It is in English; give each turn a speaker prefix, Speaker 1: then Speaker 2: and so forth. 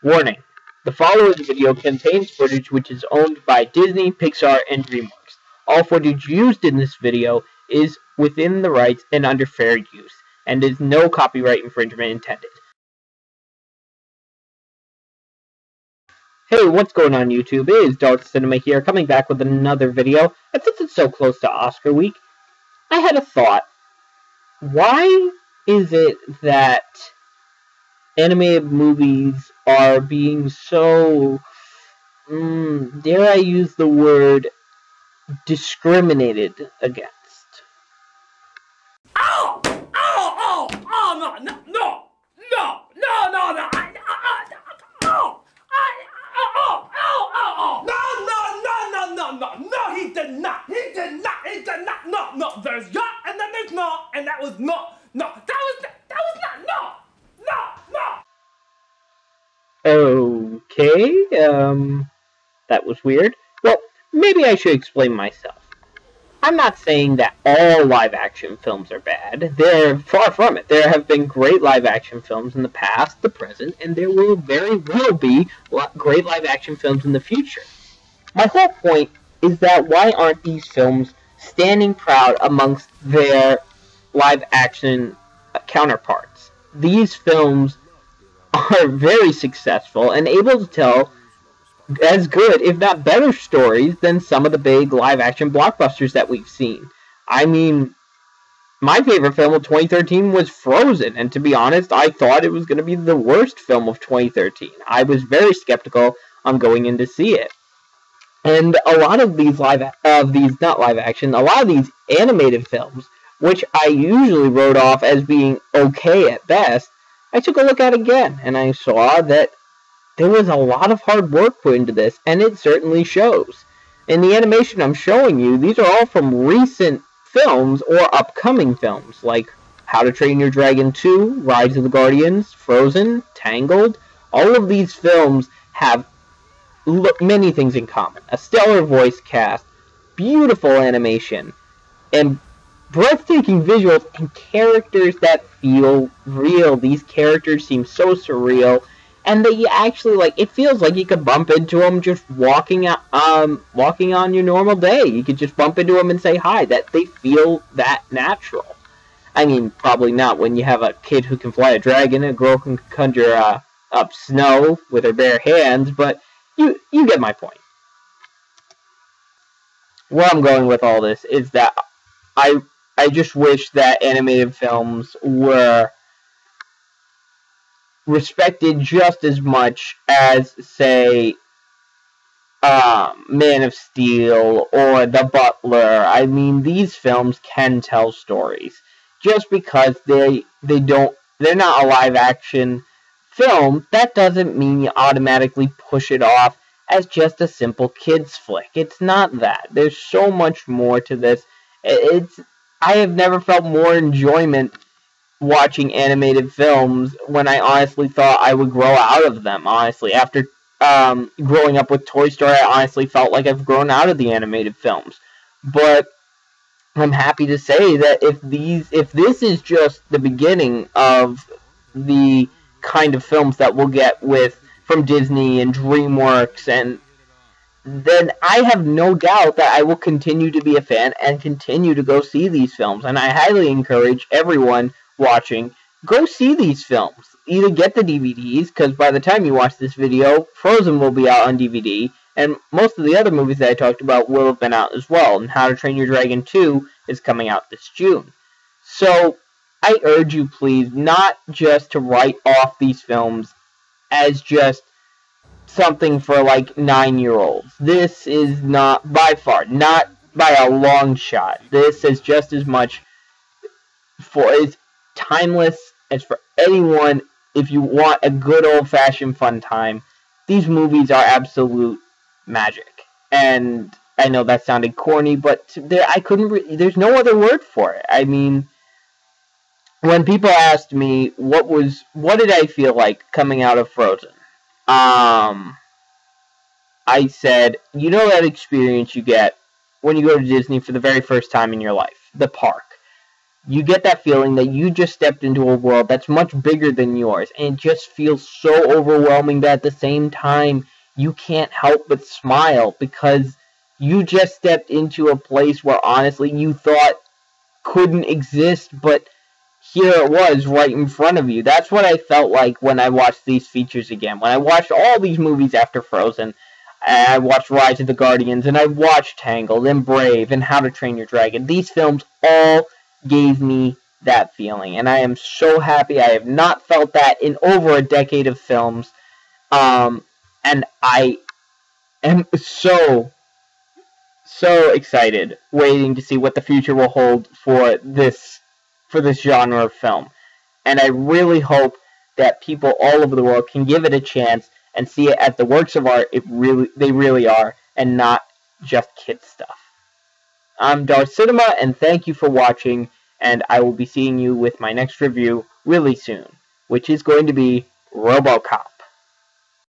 Speaker 1: Warning: the following video contains footage which is owned by Disney, Pixar, and DreamWorks. All footage used in this video is within the rights and under fair use, and is no copyright infringement intended. Hey, what's going on YouTube? It is Dark Cinema here, coming back with another video. And since it's so close to Oscar week, I had a thought. Why is it that animated movies are being so, dare I use the word, discriminated against?
Speaker 2: Oh, no, he did not, no, there's yeah, and then there's no, and that was no, that was not, no.
Speaker 1: Okay, that was weird. Well, maybe I should explain myself. I'm not saying that all live-action films are bad. They're far from it. There have been great live-action films in the past, the present, and there will very well be great live-action films in the future. My whole point is that why aren't these films standing proud amongst their live-action counterparts? These films are very successful and able to tell as good, if not better, stories than some of the big live-action blockbusters that we've seen. I mean, my favorite film of 2013 was Frozen, and to be honest, I thought it was going to be the worst film of 2013. I was very skeptical on going in to see it. And a lot of these a lot of these animated films, which I usually wrote off as being okay at best, I took a look at again, and I saw that there was a lot of hard work put into this, and it certainly shows. In the animation I'm showing you, these are all from recent films or upcoming films, like How to Train Your Dragon 2, Rise of the Guardians, Frozen, Tangled. All of these films have many things in common. A stellar voice cast, beautiful animation, and breathtaking visuals, and characters that feel real. These characters seem so surreal, and that you actually, it feels like you could bump into them just walking on your normal day. You could just bump into them and say hi. That they feel that natural. I mean, probably not when you have a kid who can fly a dragon and a girl who can conjure up snow with her bare hands, but you get my point. Where I'm going with all this is that I just wish that animated films were respected just as much as, say, Man of Steel or The Butler. I mean, these films can tell stories. Just because they're not a live-action film, that doesn't mean you automatically push it off as just a simple kids flick. It's not that. There's so much more to this. I have never felt more enjoyment watching animated films when I honestly thought I would grow out of them. Honestly, after growing up with Toy Story, I honestly felt like I've grown out of the animated films. But I'm happy to say that if this is just the beginning of the kind of films that we'll get from Disney and DreamWorks, and then I have no doubt that I will continue to be a fan and continue to go see these films. And I highly encourage everyone watching, go see these films. Either get the DVDs, because by the time you watch this video, Frozen will be out on DVD, and most of the other movies that I talked about will have been out as well, and How to Train Your Dragon 2 is coming out this June. So, I urge you please, not just to write off these films as just something for 9-year-olds. This is not, by far, not by a long shot. This is just as much as timeless as for anyone. If you want a good old-fashioned fun time, these movies are absolute magic. And I know that sounded corny, but there's no other word for it. I mean, when people asked me what did I feel like coming out of Frozen, I said, you know that experience you get when you go to Disney for the very first time in your life, the park. you get that feeling that you just stepped into a world that's much bigger than yours, and it just feels so overwhelming that at the same time you can't help but smile, because you just stepped into a place where honestly you thought couldn't exist, but here it was right in front of you. That's what I felt like when I watched these features again. When I watched all these movies after Frozen, I watched Rise of the Guardians, and I watched Tangled, and Brave, and How to Train Your Dragon. These films all gave me that feeling, and I am so happy. I have not felt that in over a decade of films, and I am so excited, waiting to see what the future will hold for this genre of film. And I really hope that people all over the world can give it a chance and see it as the works of art they really are, and not just kid stuff. I'm Darth Cinema, and thank you for watching, and I will be seeing you with my next review really soon, which is going to be RoboCop.